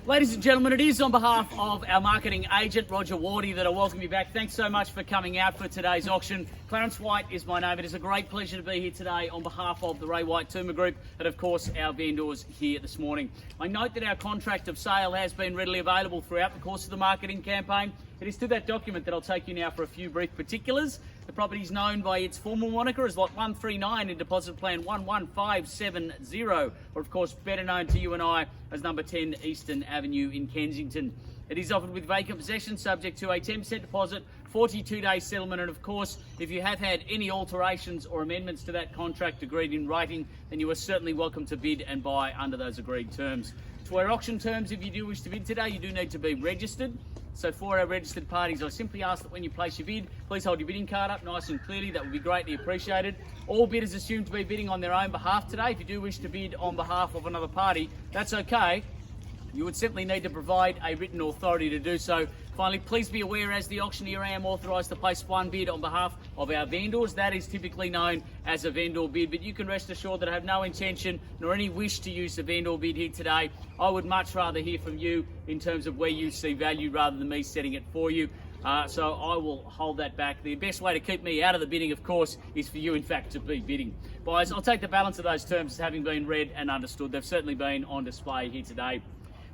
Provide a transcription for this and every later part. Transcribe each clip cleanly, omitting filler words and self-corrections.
Ladies and gentlemen, it is on behalf of our marketing agent, Roger Wardy, that I welcome you back. Thanks so much for coming out for today's auction. Clarence White is my name. It is a great pleasure to be here today on behalf of the Ray White Touma Group and, of course, our vendors here this morning. I note that our contract of sale has been readily available throughout the course of the marketing campaign. It is to that document that I'll take you now for a few brief particulars. The property is known by its formal moniker as Lot 139 in Deposit Plan 11570, or of course better known to you and I as number 10 Eastern Avenue in Kensington. It is offered with vacant possession subject to a 10% deposit, 42-day settlement, and of course if you have had any alterations or amendments to that contract agreed in writing, then you are certainly welcome to bid and buy under those agreed terms. To our auction terms, if you do wish to bid today, you do need to be registered. So for our registered parties, I simply ask that when you place your bid, please hold your bidding card up nice and clearly. That would be greatly appreciated. All bidders assumed to be bidding on their own behalf today. If you do wish to bid on behalf of another party, that's okay. You would simply need to provide a written authority to do so. Finally, please be aware, as the auctioneer, I am authorised to place one bid on behalf of our vendors. That is typically known as a vendor bid, but you can rest assured that I have no intention nor any wish to use the vendor bid here today. I would much rather hear from you in terms of where you see value rather than me setting it for you. So I will hold that back. The best way to keep me out of the bidding, of course, is for you, in fact, to be bidding. Buyers, I'll take the balance of those terms as having been read and understood. They've certainly been on display here today.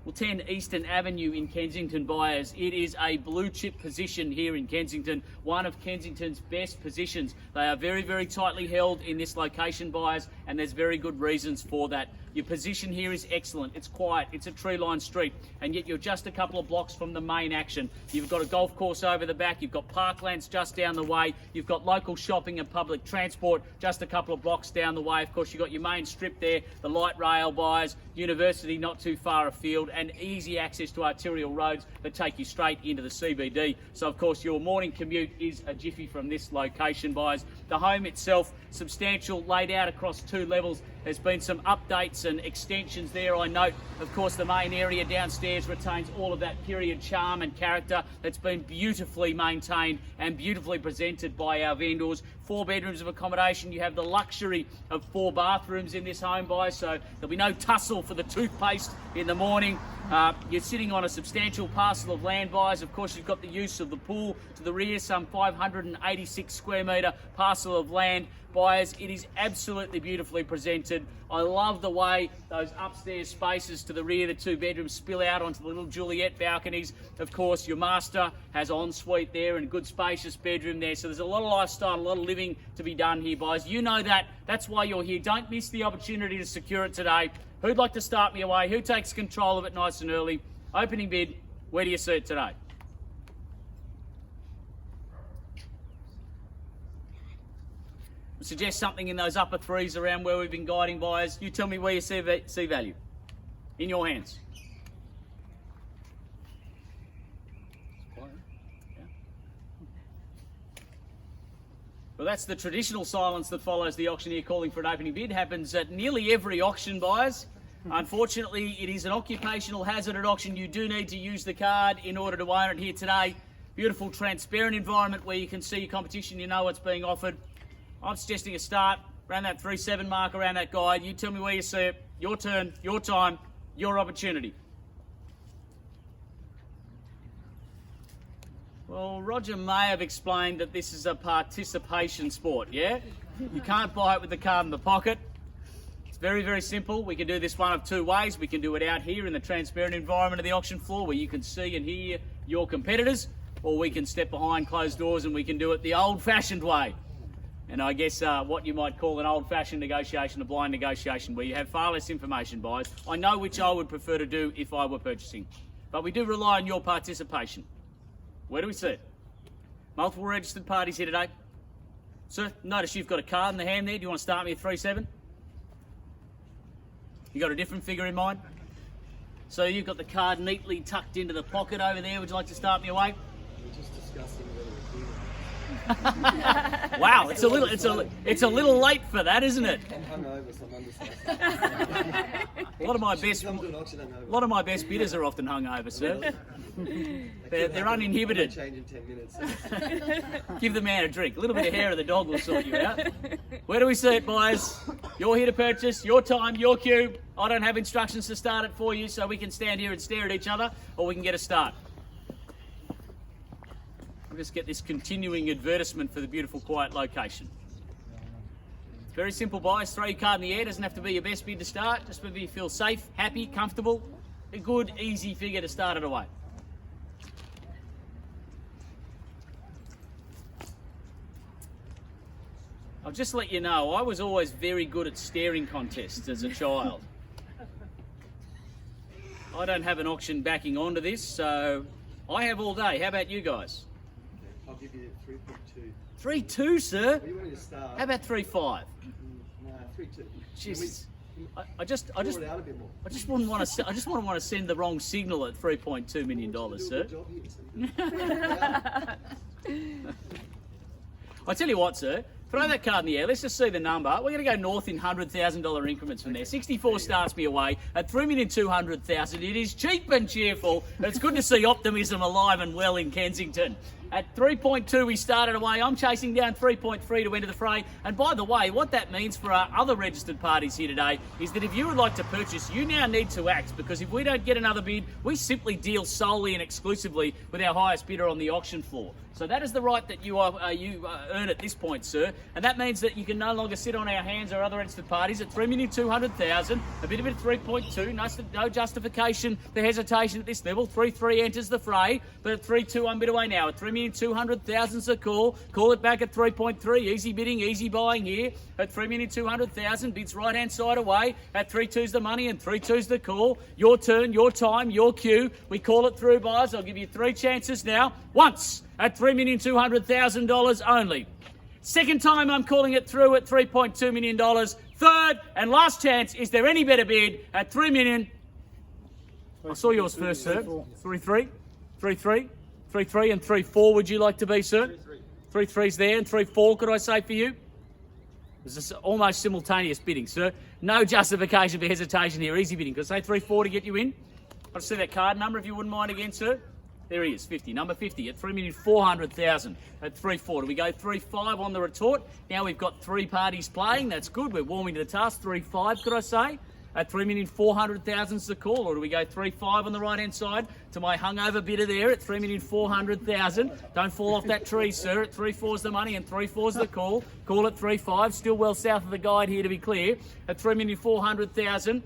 Well, 10 Eastern Avenue in Kensington, buyers. It is a blue chip position here in Kensington, one of Kensington's best positions. They are very, very tightly held in this location, buyers, and there's very good reasons for that. Your position here is excellent. It's quiet. It's a tree-lined street, and yet you're just a couple of blocks from the main action. You've got a golf course over the back. You've got parklands just down the way. You've got local shopping and public transport just a couple of blocks down the way. Of course, you've got your main strip there, the light rail, buyers, university not too far afield, and easy access to arterial roads that take you straight into the CBD. So, of course, your morning commute is a jiffy from this location, buyers. The home itself, substantial, laid out across 2 levels. There's been some updates and extensions there. I note, of course, the main area downstairs retains all of that period charm and character that's been beautifully maintained and beautifully presented by our vendors. 4 bedrooms of accommodation. You have the luxury of 4 bathrooms in this home, buyers, so there'll be no tussle for the toothpaste in the morning. You're sitting on a substantial parcel of land, buyers. Of course, you've got the use of the pool to the rear, some 586 square metre parcel of land. Buyers, it is absolutely beautifully presented. I love the way those upstairs spaces to the rear, the 2 bedrooms, spill out onto the little Juliet balconies. Of course, your master has ensuite there and a good spacious bedroom there. So there's a lot of lifestyle, a lot of living to be done here, buyers. You know that. That's why you're here. Don't miss the opportunity to secure it today. Who'd like to start me away? Who takes control of it nice and early? Opening bid. Where do you see it today? Suggest something in those upper 3s around where we've been guiding buyers. You tell me where you see value. In your hands. Well, that's the traditional silence that follows the auctioneer calling for an opening bid. Happens at nearly every auction, buyers. Unfortunately, it is an occupational hazard at auction. You do need to use the card in order to own it here today. Beautiful, transparent environment where you can see your competition. You know what's being offered. I'm suggesting a start around that 3-7 mark around that guide. You tell me where you see it. Your turn, your time, your opportunity. Well, Roger may have explained that this is a participation sport, yeah? You can't buy it with the card in the pocket. It's very, very simple. We can do this one of 2 ways. We can do it out here in the transparent environment of the auction floor where you can see and hear your competitors, or we can step behind closed doors and we can do it the old-fashioned way. And I guess what you might call an old-fashioned negotiation, a blind negotiation, where you have far less information, buyers. I know which I would prefer to do if I were purchasing, but we do rely on your participation. Where do we see it? Multiple registered parties here today. Sir, notice you've got a card in the hand there. Do you want to start me at 3-7? You got a different figure in mind? So you've got the card neatly tucked into the pocket over there. Would you like to start me away? We're just discussing whether we're Wow, it's a little late for that, isn't it? I'm hungover, so I'm understanding. A lot of my best bidders are often hungover, sir. They're uninhibited. Change in 10 minutes. Give the man a drink. A little bit of hair of the dog will sort you out. Where do we see it, boys? You're here to purchase, your time, your cue. I don't have instructions to start it for you, so we can stand here and stare at each other, or we can get a start. I'll just get this continuing advertisement for the beautiful, quiet location. It's very simple, guys. Throw your card in the air. Doesn't have to be your best bid to start. Just whether you feel safe, happy, comfortable. A good, easy figure to start it away. I'll just let you know, I was always very good at staring contests as a child. I don't have an auction backing onto this, so I have all day. How about you guys? I'll give you 3.2. 3.2, sir? What do you want to start? How about 3.5? No, 3.2. Jesus. I just Draw it out a bit more. wouldn't want to. I just wouldn't want to send the wrong signal at $3.2 million, sir. Do a good job here, I tell you what, sir. Throw that card in the air. Let's just see the number. We're going to go north in $100,000 increments from there. 64 starts me away at $3,200,000. It is cheap and cheerful. It's good to see optimism alive and well in Kensington. At 3.2 we started away. I'm chasing down 3.3 to enter the fray. And by the way, what that means for our other registered parties here today is that if you would like to purchase, you now need to act, because if we don't get another bid, we simply deal solely and exclusively with our highest bidder on the auction floor. So that is the right that you earn at this point, sir. And that means that you can no longer sit on our hands or other registered parties at $3,200,000, a bit of it at 3.2, no justification for hesitation at this level. 3.3 enters the fray, but at 3.2 I'm bid away now. At $3,200,000's a call. Call it back at 3.3. Easy bidding, easy buying here. At $3,200,000, bids right hand side away. At 3.2's the money and 3.2's the call. Your turn, your time, your cue. We call it through, buyers. I'll give you 3 chances now. Once at $3,200,000 only. Second time I'm calling it through at $3.2 million. Third and last chance, is there any better bid at $3 million? I saw yours first, sir. 3.3, 3.3, 3.3 and 3.4 would you like to be, sir? 3.3's there and 3.4 could I say for you? This is almost simultaneous bidding, sir. No justification for hesitation here. Easy bidding. Could I say 3.4 to get you in? I'll see that card number if you wouldn't mind again, sir. There he is, 50. Number 50 at $3,400,000 at 3.4. Do we go 3.5 on the retort? Now we've got 3 parties playing. That's good. We're warming to the task. 3.5, could I say? At $3,400,000's the call. Or do we go 3.5 on the right-hand side to my hungover bidder there at $3,400,000? Don't fall off that tree, sir. At 3.4's the money and 3.4's the call. Call at 3.5. Still well south of the guide here, to be clear. At $3,400,000.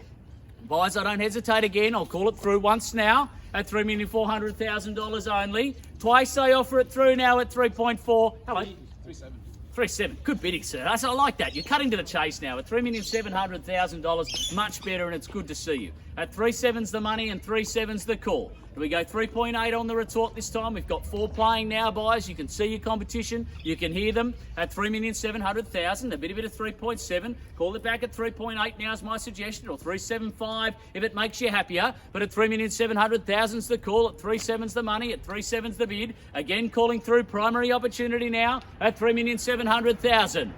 Buyers, I don't hesitate again. I'll call it through once now at $3,400,000 only. Twice I offer it through now at 3.4. Hello. 3.7. 3.7. Good bidding, sir. I like that. You're cutting to the chase now at $3,700,000. Much better, and it's good to see you. At 3.7's the money and 3.7's the call. Do we go 3.8 on the retort this time? We've got 4 playing now, buyers. You can see your competition. You can hear them at $3,700,000. A bit of it at 3.7. Call it back at 3.8 now is my suggestion, or 3.75 if it makes you happier. But at $3,700,000's the call. At 3.7's the money. At 3.7's the bid. Again, calling through primary opportunity now at $3,700,000.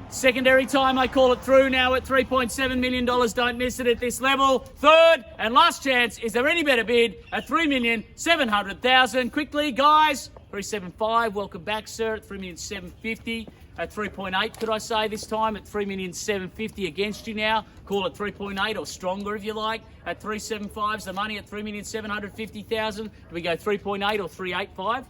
Secondary time, I call it through now at $3.7 million. Don't miss it at this level. Third and last chance, is there any better bid at $3,700,000? Quickly, guys. 3.75, welcome back, sir, at $3,750,000. At 3.8, could I say this time? At $3,750,000 against you now. Call it 3.8 or stronger if you like. At 3.75's the money at $3,750,000. Do we go 3.8 or 3.85?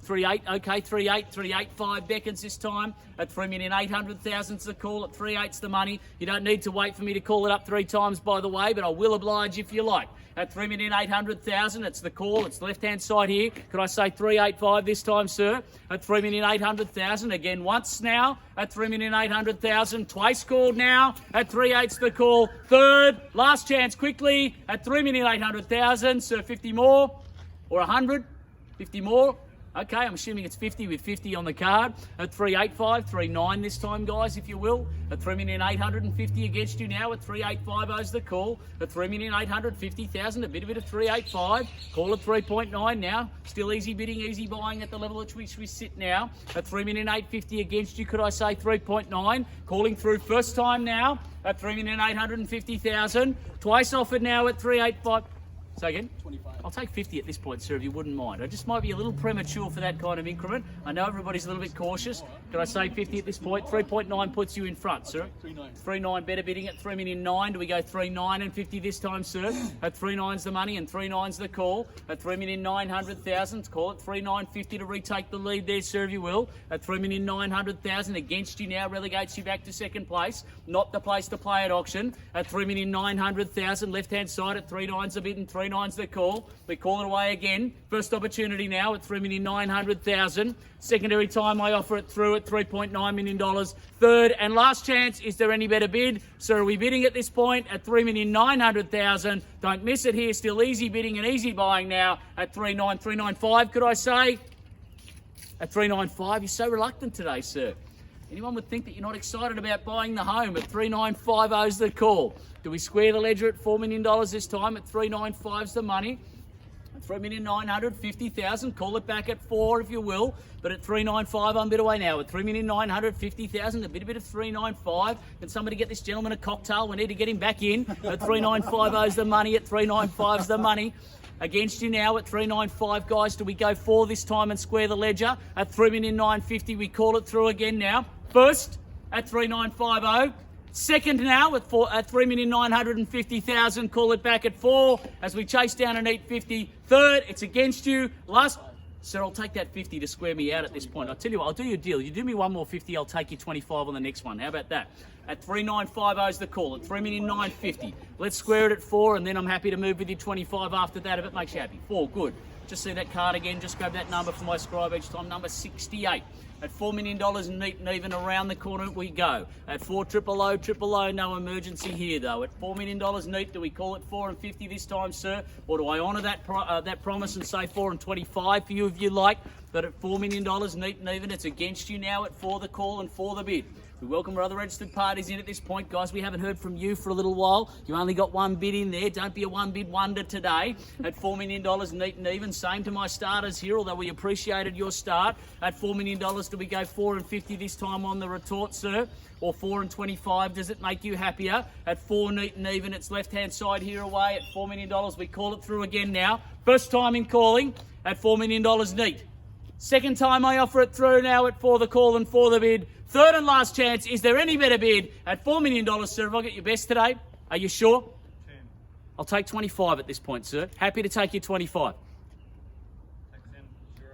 3.8, okay, 3.8, 3.85 beckons this time. At $3,800,000's the call. At 3.8's the money. You don't need to wait for me to call it up 3 times, by the way, but I will oblige if you like. At $3,800,000, it's the call. It's the left-hand side here. Could I say 3.85 this time, sir? At $3,800,000, again once now. At $3,800,000, twice called now. At 3.8's the call. Third, last chance quickly. At $3,800,000, sir, 50 more or 100? 50 more? Okay, I'm assuming it's 50 with 50 on the card. At 3.85, 3.9 this time, guys, if you will. At $3,850,000 against you now. At 3.850's the call. At $3,850,000, a bit of it at 3.85. Call at 3.9 now. Still easy bidding, easy buying at the level at which we sit now. At $3,850,000 against you, could I say 3.9? Calling through first time now. At $3,850,000. Twice offered now at 3.85. Say again? 25. I'll take 50 at this point, sir, if you wouldn't mind. I just might be a little premature for that kind of increment. I know everybody's a little bit cautious. Can I say 50 at this point? 3.9 puts you in front, sir. 3.9. 3.9 better bidding at 3,000,009. Do we go 3.9 and 50 this time, sir? At 3.9's the money and 3.9's the call. At 3,900,000, call it 3.950 to retake the lead there, sir, if you will. At 3,900,000 against you now relegates you back to second place. Not the place to play at auction. At 3,900,000, left-hand side at 3.9's the bid and 3.9's the call. We call it away again. First opportunity now at 3,900,000. Secondary time I offer it through at $3.9 million. Third and last chance. Is there any better bid? So are we bidding at this point at 3,900,000? Don't miss it here. Still easy bidding and easy buying now at 3.9395. Could I say? At 3.95. You're so reluctant today, sir. Anyone would think that you're not excited about buying the home. At 3.950's the call. Do we square the ledger at $4 million this time? At 3.95's the money. At 3,950,000, call it back at 4 if you will. But at 3.95, I'm bid away now. At 3,950,000, a bit of 3.95. Can somebody get this gentleman a cocktail? We need to get him back in. At 3.950's the money. At 3.95's the money. Against you now at 3.95, guys. Do we go 4 this time and square the ledger? At 3,950,000, we call it through again now. First at 3.950. Second now at 3,950,000. Call it back at 4 as we chase down an 850. Third, it's against you. Last, sir, I'll take that 50 to square me out at this point. I'll tell you what, I'll do you a deal. You do me one more 50, I'll take you 25 on the next one. How about that? At 3.950's the call. At 3,950,000. Let's square it at 4, and then I'm happy to move with you 25 after that if it makes you happy. 4, good. Just see that card again. Just grab that number for my scribe each time. Number 68. At $4 million neat and even around the corner we go. At 4,000,000, no emergency here though. At $4 million neat, do we call it 4.50 this time, sir? Or do I honour that promise and say 4.25 for you if you like? But at $4 million neat and even, it's against you now at 4 the call and 4 the bid. We welcome our other registered parties in at this point. Guys, we haven't heard from you for a little while. You only got one bid in there. Don't be a one-bid wonder today. At $4 million neat and even. Same to my starters here, although we appreciated your start. At $4 million, do we go 4.50 this time on the retort, sir? Or 4.25, does it make you happier? At 4 neat and even, it's left-hand side here away. At $4 million, we call it through again now. First time in calling at $4 million neat. Second time I offer it through now at 4 the call and 4 the bid. Third and last chance. Is there any better bid at $4 million, sir? Have I got your best today? Are you sure? 10. I'll take 25 at this point, sir. Happy to take you 25. Take 10. Sure.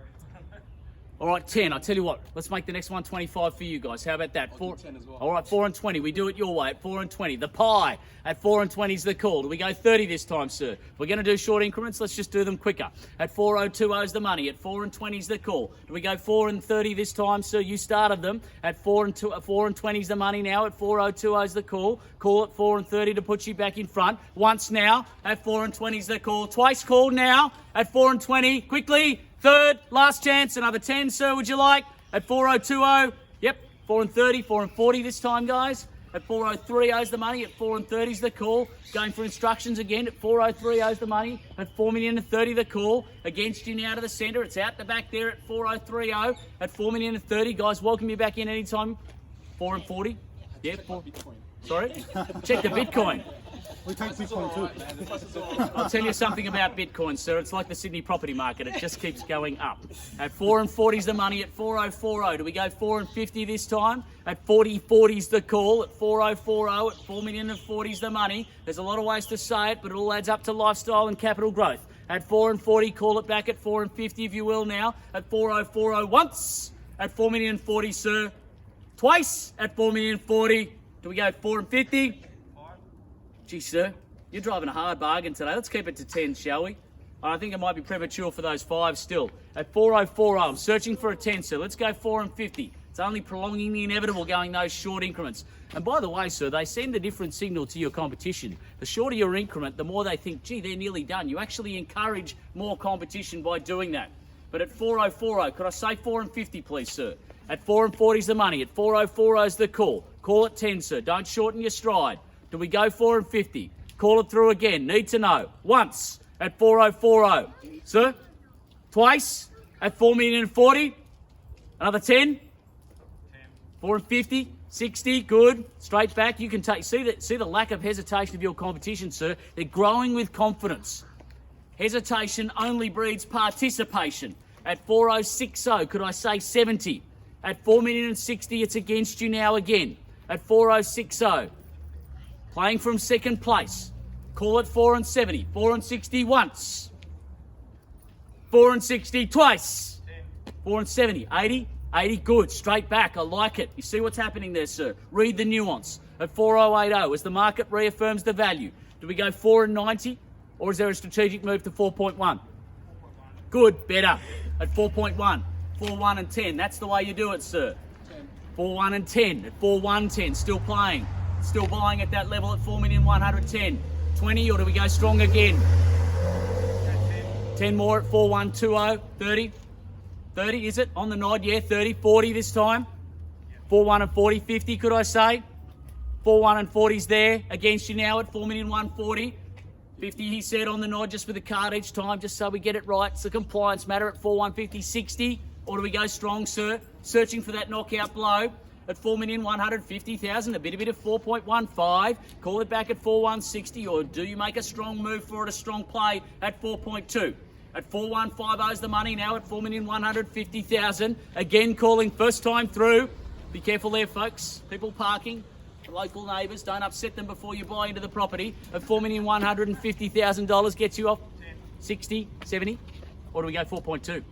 All right, 10. I'll tell you what. Let's make the next one 25 for you guys. How about that? I'll do 10 as well. All right, 4 and 20. We do it your way at 4 and 20. The pie at 4 and 20 is the call. Do we go 30 this time, sir? We're going to do short increments. Let's just do them quicker. At 4.020 is the money. At 4 and 20 is the call. Do we go 4 and 30 this time, sir? You started them. At 4 and 20 is the money now. At 4.020 is the call. Call at 4 and 30 to put you back in front. Once now. At 4 and 20 is the call. Twice called now. At 4 and 20. Quickly. Third, last chance, another 10, sir, would you like? At 4.020, yep, 4 and 30, 4 and 40 this time, guys. At 4.030 is the money, at 4 and 30 is the call. Going for instructions again, at 4.030 is the money, at 4,030,000 the call. Against you now to the centre, it's out the back there at 4.030. At 4,030,000, guys, welcome you back in anytime. 4 and 40, yeah, 4. Sorry? Check the Bitcoin. We take Bitcoin too. I'll tell you something about Bitcoin, sir. It's like the Sydney property market. It just keeps going up. At 4 and 40 is the money. At 4.040, do we go 4 and 50 this time? At 40.40 is the call. At 4.040, at 4,040,000 is the money. There's a lot of ways to say it, but it all adds up to lifestyle and capital growth. At 4 and 40, call it back at 4 and 50 if you will now. At 4.040 once. At 4,040,000, sir. Twice at 4,040,000. Do we go 4 and 50? Gee, sir, you're driving a hard bargain today. Let's keep it to 10, shall we? I think it might be premature for those 5 still. At 4.040, I'm searching for a 10, sir. Let's go 4 and 50. It's only prolonging the inevitable going those short increments. And by the way, sir, they send a different signal to your competition. The shorter your increment, the more they think, gee, they're nearly done. You actually encourage more competition by doing that. But at 4.040, could I say 4 and 50, please, sir? At 4 and 40 is the money. At 4.040 is the call. Call it 10, sir. Don't shorten your stride. Do we go 4 and 50? Call it through again. Need to know. Once at 4.040. Sir? Twice at 4,040,000. Another 10? 4 and 50. 60. Good. Straight back. You can take. See the lack of hesitation of your competition, sir. They're growing with confidence. Hesitation only breeds participation. At 4,060, could I say 70? At 4,060,000, it's against you now again. At 4,060, playing from second place. Call it 4,70. 4,60 once. 4,60 twice. 4,70. 80. 80, good. Straight back. I like it. You see what's happening there, sir. Read the nuance. At 4,080, as the market reaffirms the value, do we go 4,90, or is there a strategic move to 4.1? Good. Better. At 4.1. 4, 1 and 10. That's the way you do it, sir. 4, 1 and 10. At 4, 1, 10. Still playing. Still buying at that level at 4,110,000. 20, or do we go strong again? 10 more at 4, 1, 2, 0. 30. 30, is it? On the nod, yeah. 30, 40 this time. 4, 1 and 40. 50, could I say? 4, 1 and 40's there. Against you now at 4,140,000. 50, he said, on the nod, just with a card each time, just so we get it right. It's a compliance matter at 4, 150, 60. Or do we go strong, sir? Searching for that knockout blow at 4,150,000. A bit of 4.15. Call it back at 4,160. Or do you make a strong move for it, a strong play at 4.2? At 4,150 is the money now at 4,150,000. Again, calling first time through. Be careful there, folks. People parking. The local neighbours, don't upset them before you buy into the property. At $4,150,000 gets you off 60, 70. Or do we go 4.2?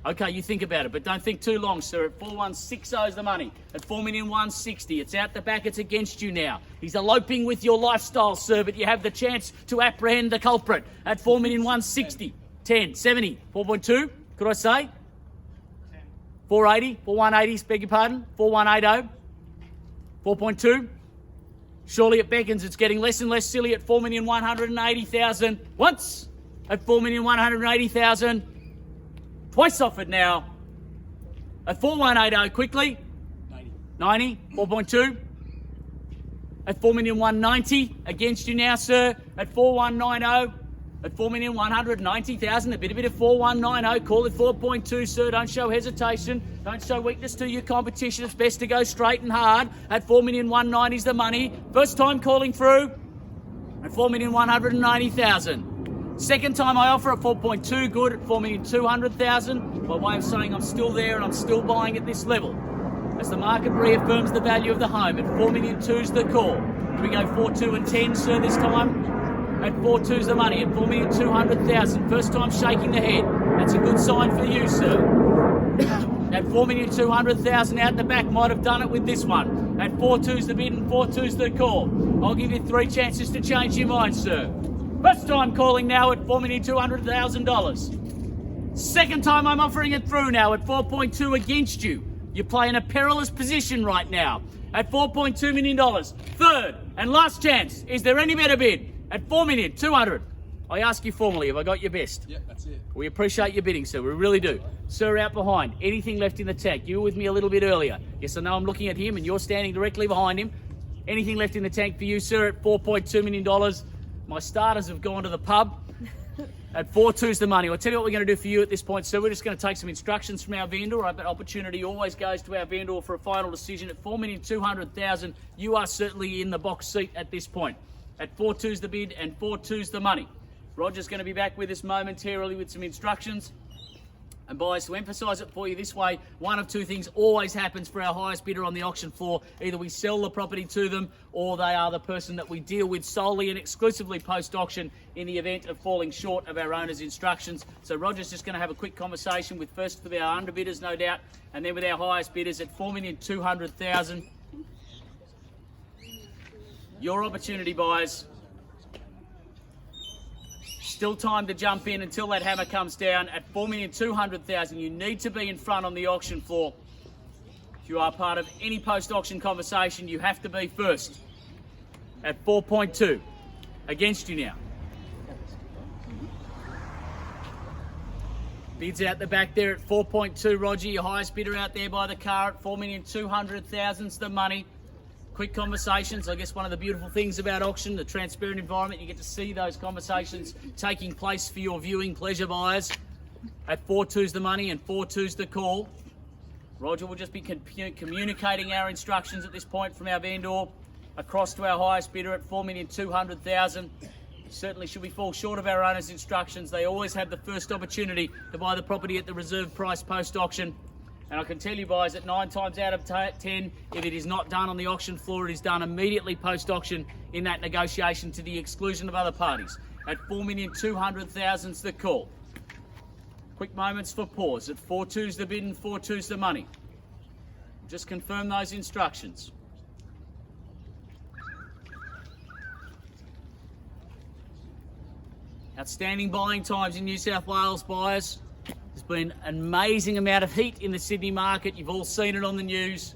Okay, you think about it, but don't think too long, sir. At 4,160 is the money. At 4,160,000, it's out the back, it's against you now. He's eloping with your lifestyle, sir, but you have the chance to apprehend the culprit. At 4,160,000, 10, 70, 4.2, could I say? 480, 4,180, beg your pardon, 4,180, 4.2. Surely it beckons, it's getting less and less silly at 4,180,000 once, at 4,180,000. Twice offered now. At 4,180 quickly. 90. 4.2. At 4,190,000 against you now, sir. At 4,190. At 4,190,000. A bit of 4,190. Call it 4.2, sir. Don't show hesitation. Don't show weakness to your competition. It's best to go straight and hard. At 4,190,000 is the money. First time calling through. At 4,190,000. Second time I offer at 4.2, good, at 4,200,000. By way of saying I'm still there and I'm still buying at this level. As the market reaffirms the value of the home, at 4,200,000 is the call. Do we go 4, 2 and 10, sir, this time? At 4.2 is the money, at 4,200,000. First time shaking the head. That's a good sign for you, sir. At 4,200,000 out the back, might have done it with this one. At 4.2 is the bid and 4.2 is the call. I'll give you 3 chances to change your mind, sir. First time calling now at $4,200,000. Second time I'm offering it through now at 4.2 against you. You play in a perilous position right now at $4.2 million. Third and last chance. Is there any better bid? At $4,200,000. I ask you formally, have I got your best? Yeah, that's it. We appreciate your bidding, sir. We really do. Sir, out behind. Anything left in the tank? You were with me a little bit earlier. Yes, I know I'm looking at him and you're standing directly behind him. Anything left in the tank for you, sir, at $4.2 million? My starters have gone to the pub. At 4.2 is the money. I'll tell you what we're going to do for you at this point. So we're just going to take some instructions from our vendor. Our opportunity always goes to our vendor for a final decision. At 4,200,000, you are certainly in the box seat at this point. At 4.2 is the bid and 4.2 is the money. Roger's going to be back with us momentarily with some instructions. And buyers, to emphasise it for you this way, one of two things always happens for our highest bidder on the auction floor. Either we sell the property to them or they are the person that we deal with solely and exclusively post-auction in the event of falling short of our owner's instructions. So Roger's just going to have a quick conversation with our underbidders, no doubt, and then with our highest bidders at 4,200,000. Your opportunity, buyers. Still time to jump in until that hammer comes down at 4,200,000. You need to be in front on the auction floor. If you are part of any post-auction conversation, you have to be first. At 4.2. Against you now. Bids out the back there at 4.2, Roger. Your highest bidder out there by the car at 4,200,000's the money. Quick conversations. I guess one of the beautiful things about auction, the transparent environment, you get to see those conversations taking place for your viewing pleasure, buyers. At 4.2's the money and 4.2's the call. Roger will just be communicating our instructions at this point from our vendor across to our highest bidder at 4,200,000. Certainly, should we fall short of our owner's instructions, they always have the first opportunity to buy the property at the reserve price post-auction. And I can tell you, buyers, that 9 times out of 10, if it is not done on the auction floor, it is done immediately post-auction in that negotiation to the exclusion of other parties. At 4,200,000's the call. Quick moments for pause. At 4.2's the bid and 4.2's the money. Just confirm those instructions. Outstanding buying times in New South Wales, buyers. There's been an amazing amount of heat in the Sydney market. You've all seen it on the news.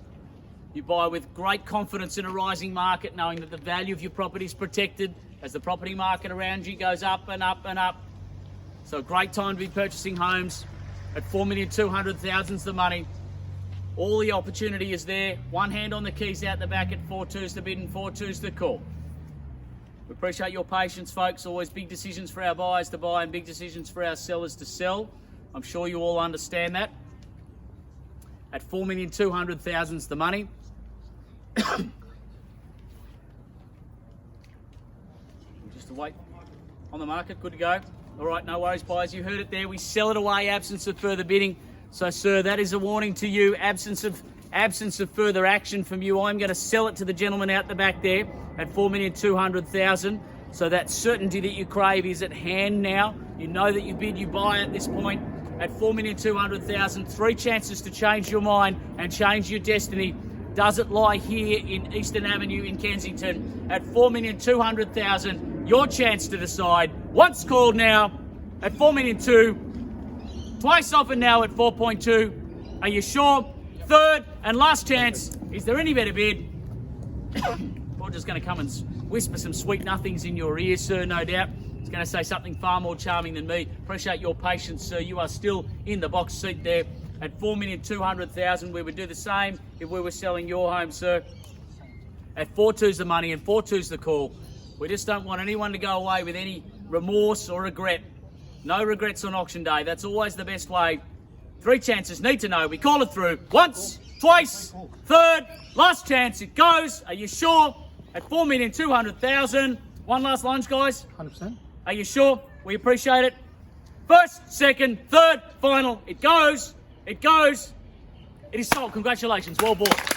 You buy with great confidence in a rising market, knowing that the value of your property is protected as the property market around you goes up and up and up. So a great time to be purchasing homes. At 4,200,000's the money. All the opportunity is there. One hand on the keys out the back. At 4.2's the bid and 4.2's the call. We appreciate your patience, folks. Always big decisions for our buyers to buy and big decisions for our sellers to sell. I'm sure you all understand that. At 4,200,000's the money. Just to wait on the market. Good to go. All right, no worries, buyers. You heard it there. We sell it away, absence of further bidding. So, sir, that is a warning to you. Absence of further action from you. I'm going to sell it to the gentleman out the back there at 4,200,000. So that certainty that you crave is at hand now. You know that you bid, you buy at this point at 4,200,000. 3 chances to change your mind and change your destiny. Does it lie here in Eastern Avenue in Kensington at 4,200,000? Your chance to decide. Once called now at 4,200,000. Twice offered now at 4.2. Are you sure? Third and last chance. Is there any better bid? Roger's going to come and whisper some sweet nothings in your ear, sir, no doubt. He's going to say something far more charming than me. Appreciate your patience, sir. You are still in the box seat there at 4,200,000. We would do the same if we were selling your home, sir. At 4.2's the money and 4.2's the call. We just don't want anyone to go away with any remorse or regret. No regrets on auction day. That's always the best way. 3 chances, need to know. We call it through. Once, twice, third, last chance. It goes. Are you sure? At 4,200,000. One last lunge, guys. 100%. Are you sure? We appreciate it. First, second, third, final. It goes. It goes. It is sold. Congratulations. Well bought.